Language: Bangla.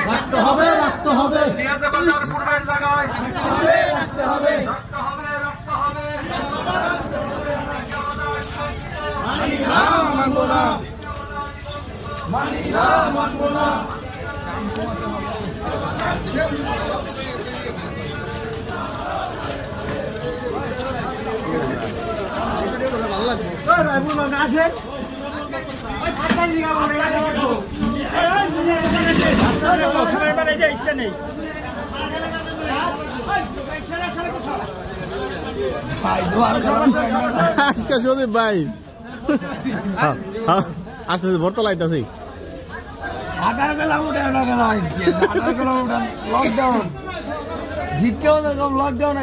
রাখতে হবে রাখতে হবে পেঁয়াজের বাজার পূর্বের জায়গায় রাখতে হবে রাখতে হবে রাখতে হবে মানি না মানবো না মানি না মানবো না ভালো লাগবে আসে আজকে সুদীপ ভাই আসতেছে ভর্তা লাইতেছি 18 কিলোমিটার লকডাউন জিতকেও লকডাউন